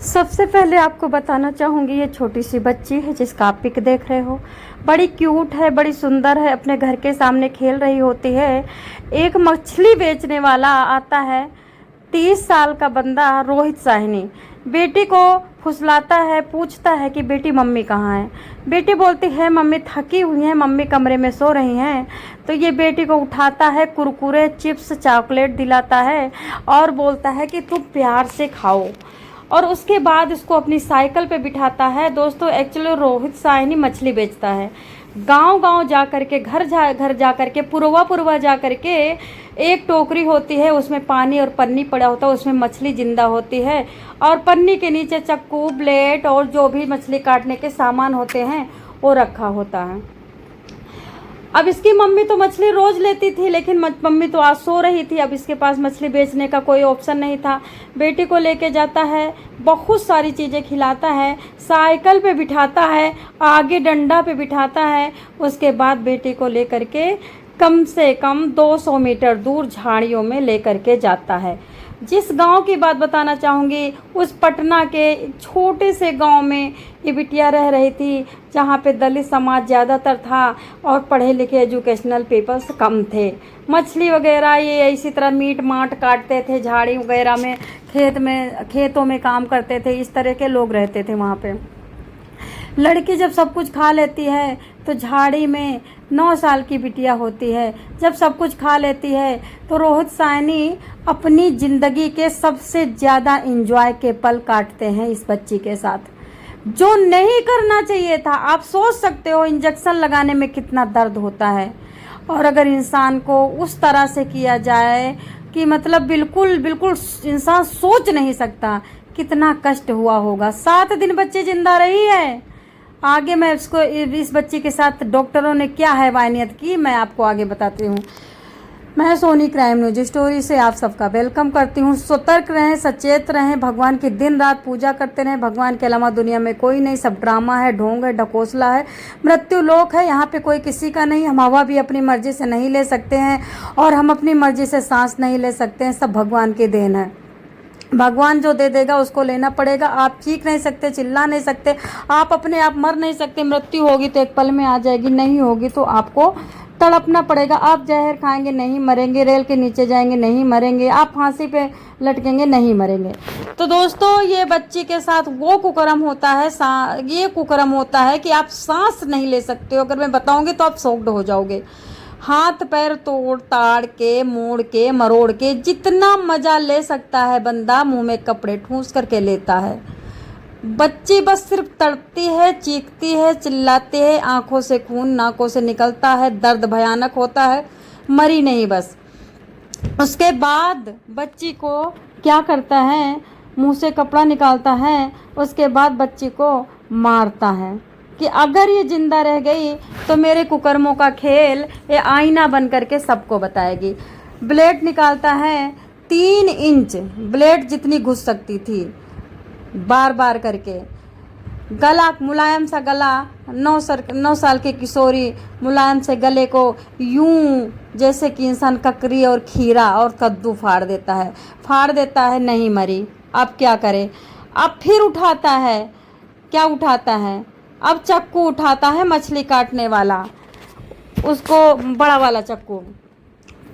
सबसे पहले आपको बताना चाहूँगी, ये छोटी सी बच्ची है जिसका आप पिक देख रहे हो, बड़ी क्यूट है, बड़ी सुंदर है, अपने घर के सामने खेल रही होती है। एक मछली बेचने वाला आता है, 30 साल का बंदा रोहित साहनी, बेटी को फुसलाता है, पूछता है कि बेटी मम्मी कहाँ है। बेटी बोलती है मम्मी थकी हुई हैं, मम्मी कमरे में सो रही हैं। तो ये बेटी को उठाता है, कुरकुरे, चिप्स, चॉकलेट दिलाता है और बोलता है कि तुम प्यार से खाओ। और उसके बाद इसको अपनी साइकिल पे बिठाता है। दोस्तों, एक्चुअली रोहित साहनी मछली बेचता है। गांव गांव जा कर के, घर जा कर के, पुरवा जा कर के, एक टोकरी होती है, उसमें पानी और पन्नी पड़ा होता है, उसमें मछली जिंदा होती है और पन्नी के नीचे चक्कू, ब्लेड और जो भी मछली काटने के सामान होते हैं वो रखा होता है। अब इसकी मम्मी तो मछली रोज लेती थी, लेकिन मम्मी तो आज सो रही थी। अब इसके पास मछली बेचने का कोई ऑप्शन नहीं था। बेटी को लेके जाता है, बहुत सारी चीज़ें खिलाता है, साइकिल पे बिठाता है, आगे डंडा पे बिठाता है। उसके बाद बेटी को लेकर के कम से कम 200 मीटर दूर झाड़ियों में लेकर के जाता है। जिस गांव की बात बताना चाहूँगी, उस पटना के छोटे से गांव में ये बिटिया रह रही थी, जहाँ पे दलित समाज ज़्यादातर था और पढ़े लिखे एजुकेशनल पीपल्स कम थे। मछली वगैरह ये इसी तरह मीट माट काटते थे, झाड़ी वगैरह में, खेतों में काम करते थे। इस तरह के लोग रहते थे वहाँ पे। लड़की जब सब कुछ खा लेती है तो झाड़ी में 9 साल की बिटिया होती है। जब सब कुछ खा लेती है तो रोहित साहनी अपनी ज़िंदगी के सबसे ज़्यादा इंजॉय के पल काटते हैं इस बच्ची के साथ, जो नहीं करना चाहिए था। आप सोच सकते हो इंजेक्शन लगाने में कितना दर्द होता है, और अगर इंसान को उस तरह से किया जाए कि मतलब बिल्कुल बिल्कुल इंसान सोच नहीं सकता कितना कष्ट हुआ होगा। 7 दिन बच्ची जिंदा रही है। आगे मैं इस बच्ची के साथ डॉक्टरों ने क्या हैवानियत की, मैं आपको आगे बताती हूँ। मैं सोनी क्राइम न्यूज स्टोरी से आप सबका वेलकम करती हूँ। सतर्क रहें, सचेत रहें, भगवान की दिन रात पूजा करते रहें। भगवान के अलावा दुनिया में कोई नहीं, सब ड्रामा है, ढोंग है, ढकोसला है, मृत्यु लोक है। यहाँ पे कोई किसी का नहीं। हम हवा भी अपनी मर्जी से नहीं ले सकते हैं और हम अपनी मर्जी से सांस नहीं ले सकते हैं। सब भगवान की देन है। भगवान जो दे देगा उसको लेना पड़ेगा। आप चीख नहीं सकते, चिल्ला नहीं सकते, आप अपने आप मर नहीं सकते। मृत्यु होगी तो एक पल में आ जाएगी, नहीं होगी तो आपको तड़पना पड़ेगा। आप जहर खाएंगे, नहीं मरेंगे। रेल के नीचे जाएंगे, नहीं मरेंगे। आप फांसी पे लटकेंगे, नहीं मरेंगे। तो दोस्तों, ये बच्ची के साथ वो कुकर्म होता है, ये कुकर्म होता है कि आप सांस नहीं ले सकते हो। अगर मैं बताऊंगी तो आप शॉक्ड हो जाओगे। हाथ पैर तोड़ ताड़ के, मोड़ के, मरोड़ के, जितना मजा ले सकता है बंदा मुंह में कपड़े ठूंस करके लेता है। बच्ची बस सिर्फ तड़पती है, चीखती है, चिल्लाती है, आंखों से खून नाकों से निकलता है, दर्द भयानक होता है, मरी नहीं बस। उसके बाद बच्ची को क्या करता है, मुंह से कपड़ा निकालता है, उसके बाद बच्ची को मारता है कि अगर ये जिंदा रह गई तो मेरे कुकर्मों का खेल ये आईना बन करके सबको बताएगी। ब्लेड निकालता है, 3 इंच ब्लेड जितनी घुस सकती थी, बार बार करके। गला, मुलायम सा गला, 9 साल की किशोरी मुलायम से गले को यूं जैसे कि इंसान ककरी और खीरा और कद्दू फाड़ देता है, नहीं मरी। अब क्या करे, अब फिर उठाता है, क्या उठाता है, अब चक्कू उठाता है, मछली काटने वाला, उसको बड़ा वाला चक्कू,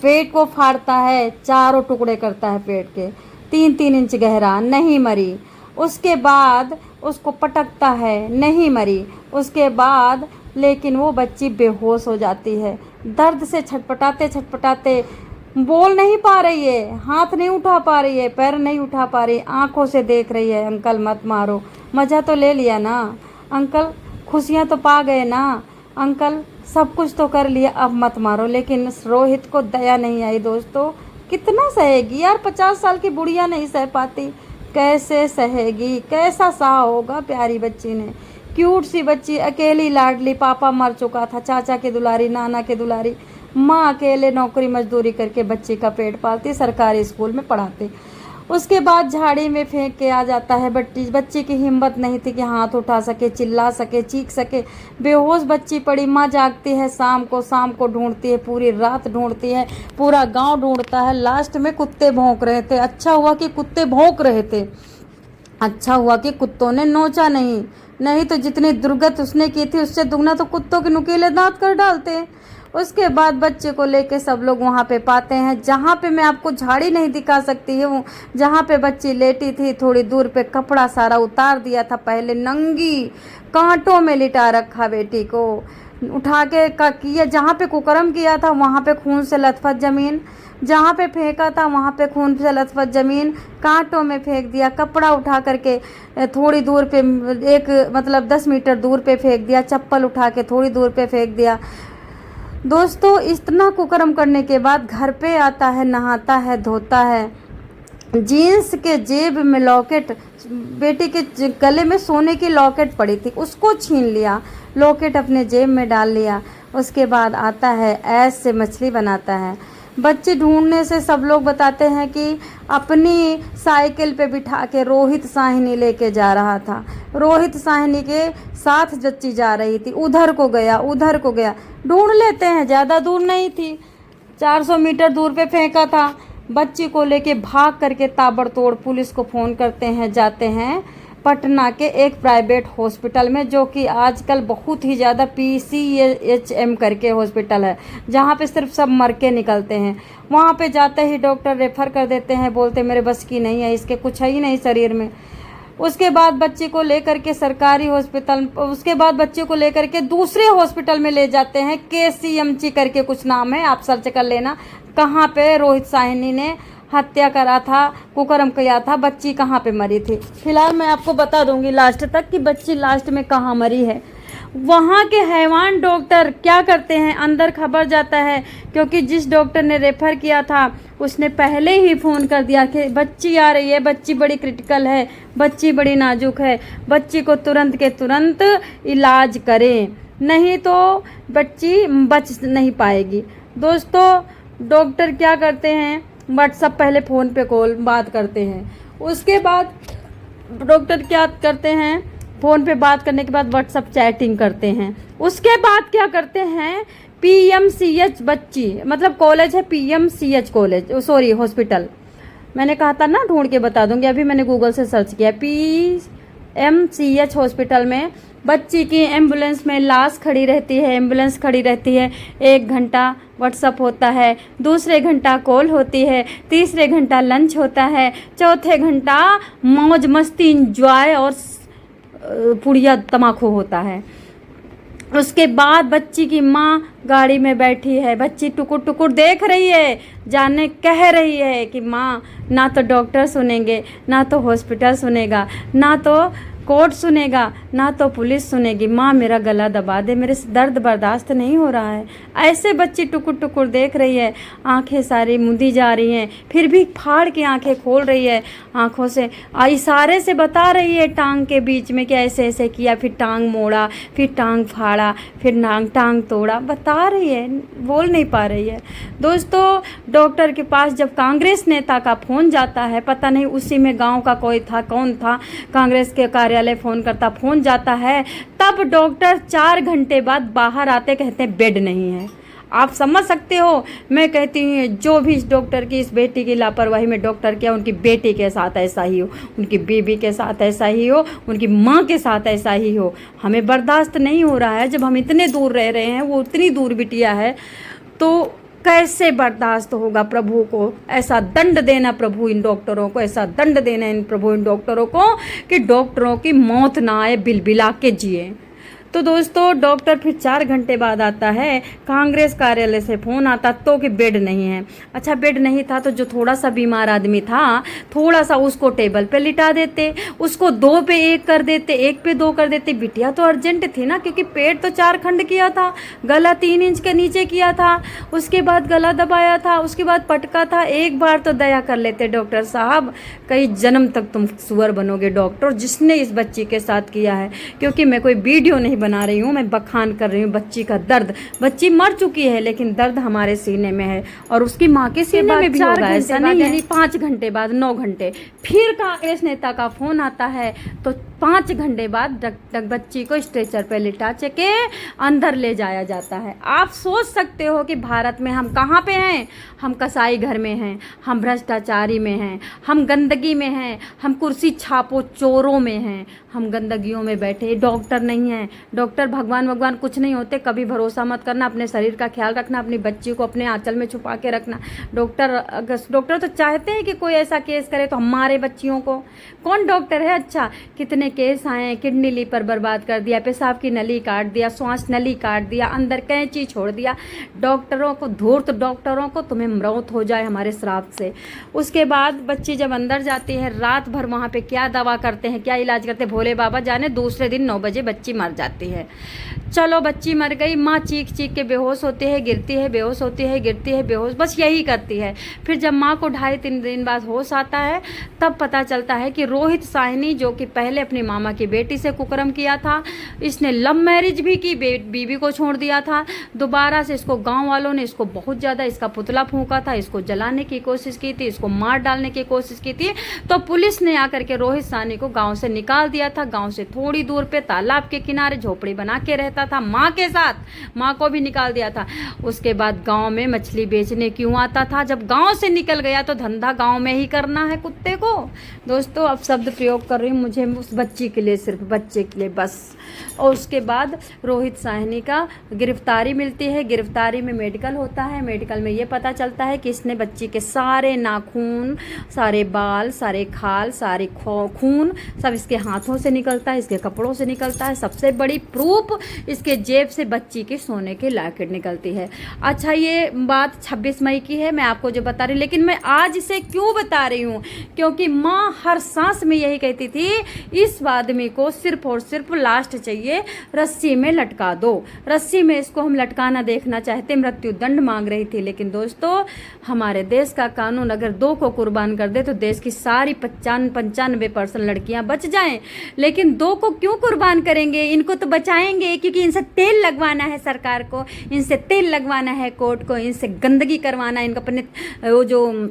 पेट को फाड़ता है, चारों टुकड़े करता है पेट के, 3-3 इंच गहरा, नहीं मरी। उसके बाद उसको पटकता है, नहीं मरी। उसके बाद लेकिन वो बच्ची बेहोश हो जाती है, दर्द से छटपटाते छटपटाते, बोल नहीं पा रही है, हाथ नहीं उठा पा रही है, पैर नहीं उठा पा रही, आंखों से देख रही है। अंकल मत मारो, मज़ा तो ले लिया ना अंकल, खुशियाँ तो पा गए ना अंकल, सब कुछ तो कर लिया, अब मत मारो। लेकिन रोहित को दया नहीं आई। दोस्तों, कितना सहेगी यार, 50 साल की बुढ़िया नहीं सह पाती, कैसे सहेगी, कैसा सहा होगा। प्यारी बच्ची ने, क्यूट सी बच्ची, अकेली लाडली, पापा मर चुका था, चाचा के दुलारी, नाना के दुलारी, माँ अकेले नौकरी मजदूरी करके बच्ची का पेट पालती, सरकारी स्कूल में पढ़ाती। उसके बाद झाड़ी में फेंक के आ जाता है। बच्ची की हिम्मत नहीं थी कि हाथ उठा सके, चिल्ला सके, चीख सके। बेहोश बच्ची पड़ी। माँ जागती है, शाम को ढूंढती है, पूरी रात ढूंढती है, पूरा गांव ढूंढता है। लास्ट में कुत्ते भौंक रहे थे। अच्छा हुआ कि कुत्ते भौंक रहे थे। अच्छा हुआ कि कुत्तों ने नोचा नहीं, नहीं तो जितनी दुर्गत उसने की थी उससे दुगना तो कुत्तों के नुकीले दांत कर डालते। उसके बाद बच्चे को लेके सब लोग वहाँ पे पाते हैं, जहाँ पे मैं आपको झाड़ी नहीं दिखा सकती हूँ, जहाँ पे बच्ची लेटी थी थोड़ी दूर पे कपड़ा सारा उतार दिया था, पहले नंगी कांटों में लिटा रखा बेटी को, उठा के का किया, जहाँ पे कुकर्म किया था वहाँ पे खून से लथपथ ज़मीन, जहाँ पे फेंका था वहाँ पे खून से लथपथ ज़मीन, कांटों में फेंक दिया, कपड़ा उठा करके थोड़ी दूर पे एक मतलब 10 मीटर दूर पे फेंक दिया, चप्पल उठा के थोड़ी दूर पे फेंक दिया। दोस्तों इतना कुकर्म करने के बाद घर पे आता है, नहाता है, धोता है, जीन्स के जेब में लॉकेट, बेटी के गले में सोने की लॉकेट पड़ी थी उसको छीन लिया, लॉकेट अपने जेब में डाल लिया। उसके बाद आता है ऐस से मछली बनाता है। बच्ची ढूंढने से सब लोग बताते हैं कि अपनी साइकिल पे बिठा के रोहित साहनी लेके जा रहा था, रोहित साहनी के साथ बच्ची जा रही थी, उधर को गया उधर को गया, ढूंढ लेते हैं, ज़्यादा दूर नहीं थी, 400 मीटर दूर पे फेंका था। बच्ची को लेके भाग करके ताबड़तोड़ पुलिस को फ़ोन करते हैं, जाते हैं पटना के एक प्राइवेट हॉस्पिटल में, जो कि आजकल बहुत ही ज़्यादा PCHM करके हॉस्पिटल है, जहाँ पे सिर्फ सब मर के निकलते हैं। वहाँ पे जाते ही डॉक्टर रेफ़र कर देते हैं, बोलते मेरे बस की नहीं है, इसके कुछ है ही नहीं शरीर में। उसके बाद बच्चे को लेकर के सरकारी हॉस्पिटल, उसके बाद बच्चे को लेकर के दूसरे हॉस्पिटल में ले जाते हैं, KCMG करके कुछ नाम है, आप सर्च कर लेना, कहाँ पे रोहित साहनी ने हत्या करा था, कुकर्म किया था, बच्ची कहाँ पे मरी थी। फिलहाल मैं आपको बता दूंगी लास्ट तक कि बच्ची लास्ट में कहाँ मरी है। वहाँ के हैवान डॉक्टर क्या करते हैं, अंदर खबर जाता है, क्योंकि जिस डॉक्टर ने रेफ़र किया था उसने पहले ही फ़ोन कर दिया कि बच्ची आ रही है, बच्ची बड़ी क्रिटिकल है, बच्ची बड़ी नाजुक है, बच्ची को तुरंत के तुरंत इलाज करें, नहीं तो बच्ची बच नहीं पाएगी। दोस्तों डॉक्टर क्या करते हैं, व्हाट्सअप पहले फ़ोन पे कॉल बात करते हैं, उसके बाद डॉक्टर क्या करते हैं, फ़ोन पे बात करने के बाद व्हाट्सअप चैटिंग करते हैं, उसके बाद क्या करते हैं, PMCH बच्ची मतलब कॉलेज है, PMCH कॉलेज, सॉरी हॉस्पिटल, मैंने कहा था ना ढूंढ के बता दूंगी, अभी मैंने गूगल से सर्च किया, PMCH हॉस्पिटल में बच्ची की एम्बुलेंस में लाश खड़ी रहती है, एम्बुलेंस खड़ी रहती है, 1 घंटा व्हाट्सअप होता है, दूसरे घंटा कॉल होती है, तीसरे घंटा लंच होता है, चौथे घंटा मौज मस्ती इंजॉय और पुड़िया तमाकू होता है। उसके बाद बच्ची की माँ गाड़ी में बैठी है, बच्ची टुकुर टुकुर देख रही है, जाने कह रही है कि माँ ना तो डॉक्टर सुनेंगे, ना तो हॉस्पिटल सुनेगा, ना तो कोर्ट सुनेगा, ना तो पुलिस सुनेगी, माँ मेरा गला दबा दे, मेरे से दर्द बर्दाश्त नहीं हो रहा है। ऐसे बच्ची टुकुर टुकुर देख रही है, आंखें सारी मुंदी जा रही हैं, फिर भी फाड़ के आंखें खोल रही है, आंखों से इशारे से बता रही है टांग के बीच में कि ऐसे ऐसे किया, फिर टांग मोड़ा, फिर टांग फाड़ा, फिर टांग तोड़ा, बता रही है, बोल नहीं पा रही है। दोस्तों डॉक्टर के पास जब कांग्रेस नेता का फ़ोन जाता है, पता नहीं उसी में गाँव का कोई था, कौन था, कांग्रेस के कार्यालय फ़ोन करता, फ़ोन जाता है, तब डॉक्टर 4 घंटे बाद बाहर आते, कहते हैं बेड नहीं है। आप समझ सकते हो, मैं कहती हूँ जो भी इस डॉक्टर की, इस बेटी की लापरवाही में डॉक्टर किया, उनकी बेटी के साथ ऐसा ही हो, उनकी बीबी के साथ ऐसा ही हो, उनकी माँ के साथ ऐसा ही हो। हमें बर्दाश्त नहीं हो रहा है, जब हम इतने दूर रह रहे हैं, वो उतनी दूर बिटिया है, तो कैसे बर्दाश्त होगा। प्रभु को ऐसा दंड देना, प्रभु इन डॉक्टरों को ऐसा दंड देना, इन प्रभु इन डॉक्टरों को कि डॉक्टरों की मौत ना आए, बिलबिला के जिए। तो दोस्तों डॉक्टर फिर 4 घंटे बाद आता है, कांग्रेस कार्यालय से फ़ोन आता तो कि बेड नहीं है। अच्छा बेड नहीं था तो जो थोड़ा सा बीमार आदमी था, थोड़ा सा उसको टेबल पे लिटा देते, उसको 2 पे 1 कर देते, 1 पे 2 कर देते। बिटिया तो अर्जेंट थी ना, क्योंकि पेट तो 4 खंड किया था, गला 3 इंच के नीचे किया था, उसके बाद गला दबाया था, उसके बाद पटका था। एक बार तो दया कर लेते डॉक्टर साहब, कई जन्म तक तुम सुअर बनोगे डॉक्टर, जिसने इस बच्ची के साथ किया है। क्योंकि मैं कोई वीडियो नहीं नहीं बना रही हूँ, मैं बखान कर रही हूँ बच्ची का दर्द। बच्ची मर चुकी है लेकिन दर्द हमारे सीने में है और उसकी माँ के सीने में भी होगा, ऐसा नहीं है। 5 घंटे बाद, 9 घंटे फिर कांग्रेस नेता का फोन आता है तो 5 घंटे बाद बच्ची को स्ट्रेचर पे लिटा के अंदर ले जाया जाता है। आप सोच सकते हो कि भारत में हम कहाँ पे हैं? हम कसाई घर में हैं, हम भ्रष्टाचारी में हैं, हम गंदगी में हैं, हम कुर्सी छापो चोरों में हैं, हम गंदगियों में बैठे। डॉक्टर नहीं है, डॉक्टर भगवान कुछ नहीं होते। कभी भरोसा मत करना, अपने शरीर का ख्याल रखना, अपनी बच्ची को अपने आंचल में छुपा के रखना। डॉक्टर तो चाहते हैं कि कोई ऐसा केस करे तो हमारे बच्चियों को। कौन डॉक्टर है? अच्छा, कितने केस आए, किडनी लीवर बर्बाद कर दिया, पेशाब की नली काट दिया, श्वास नली काट दिया, अंदर कैंची छोड़ दिया। डॉक्टरों को धूर्त डॉक्टरों को, तुम्हें मौत हो जाए हमारे श्राप से। उसके बाद बच्ची जब अंदर जाती है, रात भर वहाँ पे क्या दवा करते हैं, क्या इलाज करते हैं, भोले बाबा जाने। दूसरे दिन 9 बजे बच्ची मर जाती है। चलो बच्ची मर गई, माँ चीख चीख के बेहोश होती है, गिरती है, बेहोश होती है, गिरती है, बेहोश, बस यही करती है। फिर जब माँ को 2.5-3 दिन बाद होश आता है तब पता चलता है कि रोहित साहनी, जो कि पहले अपनी मामा की बेटी से कुकर्म किया था, इसने लव मैरिज भी की, बीवी को छोड़ दिया था। दोबारा से इसको गाँव वालों ने इसको बहुत ज़्यादा इसका पुतला फूंका था, इसको जलाने की कोशिश की थी, इसको मार डालने की कोशिश की थी। तो पुलिस ने आकर के रोहित साहनी को गाँव से निकाल दिया था। गाँव से थोड़ी दूर पे तालाब के किनारे झोपड़ी बना के रहता था माँ के साथ, माँ को भी निकाल दिया था। उसके बाद गांव में मछली बेचने क्यों आता था? जब गांव से निकल गया तो धंधा गांव में ही करना है कुत्ते को। दोस्तों, अब शब्द प्रयोग कर रही हूँ, मुझे उस बच्ची के लिए, सिर्फ बच्चे के लिए बस। और उसके बाद रोहित साहनी का गिरफ्तारी मिलती है। गिरफ्तारी में मेडिकल होता है। मेडिकल में ये पता चलता है कि इसने बच्ची के सारे नाखून, सारे बाल, सारे खाल, सारे खून सब इसके हाथों से निकलता है, इसके कपड़ों से निकलता है। सबसे बड़ी प्रूफ, इसके जेब से बच्ची के सोने की लॉकेट निकलती है। अच्छा, ये बात 26 मई की है, मैं आपको जो बता रही हूँ, लेकिन मैं आज इसे क्यों बता रही हूँ? क्योंकि माँ हर सांस में यही कहती थी, इस आदमी को सिर्फ और सिर्फ लास्ट चाहिए, रस्सी में लटका दो। रस्सी में इसको हम लटकाना देखना चाहते, मृत्यु दंड मांग रही थी। लेकिन दोस्तों, हमारे देश का कानून अगर 2 को कुर्बान कर दे तो देश की सारी 95% लड़कियां बच जाएं। लेकिन 2 को क्यों कुर्बान करेंगे? इनको तो बचाएंगे क्योंकि इनसे तेल लगवाना है सरकार को, इनसे तेल लगवाना है कोर्ट को, इनसे गंदगी करवाना है, इनको अपने वो जो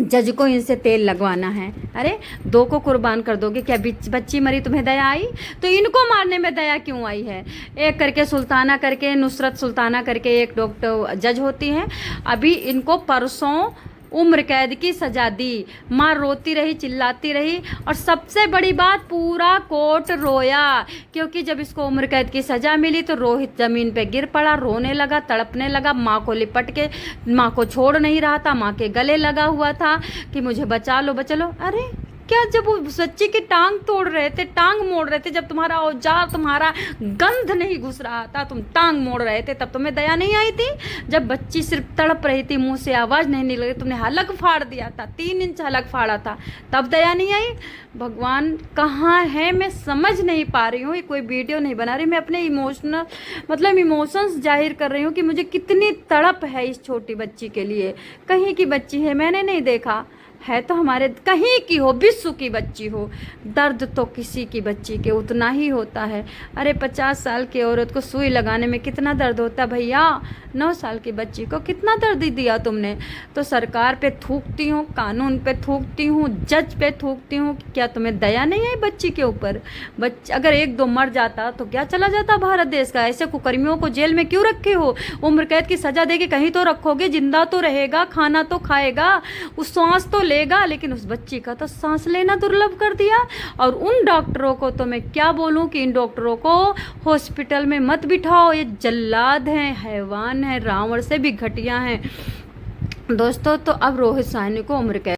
जज को इनसे तेल लगवाना है। अरे 2 को कुर्बान कर दोगे, क्या बच्ची मरी तुम्हें दया आई? तो इनको मारने में दया क्यों आई है? एक करके सुल्ताना करके, नुसरत सुल्ताना करके एक डॉक्टर जज होती हैं। अभी इनको परसों उम्र कैद की सजा दी। माँ रोती रही, चिल्लाती रही, और सबसे बड़ी बात, पूरा कोर्ट रोया। क्योंकि जब इसको उम्र कैद की सजा मिली तो रोहित जमीन पे गिर पड़ा, रोने लगा, तड़पने लगा, माँ को लिपट के, माँ को छोड़ नहीं रहा था, माँ के गले लगा हुआ था कि मुझे बचा लो, बचा लो। अरे क्या, जब वो बच्ची की टांग तोड़ रहे थे, टांग मोड़ रहे थे, जब तुम्हारा औजार, तुम्हारा गंध नहीं घुस रहा था, तुम टांग मोड़ रहे थे, तब तुम्हें दया नहीं आई थी? जब बच्ची सिर्फ तड़प रही थी, मुंह से आवाज नहीं निकल रही, तुमने हलक फाड़ दिया था, 3 इंच हलक फाड़ा था, तब दया नहीं आई? भगवान कहाँ है, मैं समझ नहीं पा रही हूँ। ये कोई वीडियो नहीं बना रही, मैं अपने इमोशंस जाहिर कर रही हूँ कि मुझे कितनी तड़प है इस छोटी बच्ची के लिए। कहीं की बच्ची है, मैंने नहीं देखा है, तो हमारे कहीं की हो, विश्व की बच्ची हो, दर्द तो किसी की बच्ची के उतना ही होता है। अरे 50 साल की औरत को सुई लगाने में कितना दर्द होता है भैया, 9 साल की बच्ची को कितना दर्द दिया तुमने? तो सरकार पे थूकती हूँ, कानून पे थूकती हूँ, जज पे थूकती हूँ, क्या तुम्हें दया नहीं है बच्ची के ऊपर? अगर 1-2 मर जाता तो क्या चला जाता भारत देश का? ऐसे कुकर्मियों को जेल में क्यों रखे हो? उम्र कैद की सजा देके कहीं तो रखोगे, जिंदा तो रहेगा, खाना तो खाएगा, उस सांस तो लेगा, लेकिन उस बच्ची का तो सांस लेना दुर्लभ कर दिया। और उन डॉक्टरों को तो मैं क्या बोलूं कि इन डॉक्टरों को हॉस्पिटल में मत बिठाओ, ये जल्लाद हैं, हैवान हैं, रावण से भी घटिया हैं। दोस्तों, तो अब रोहित साहनी को उम्र कैद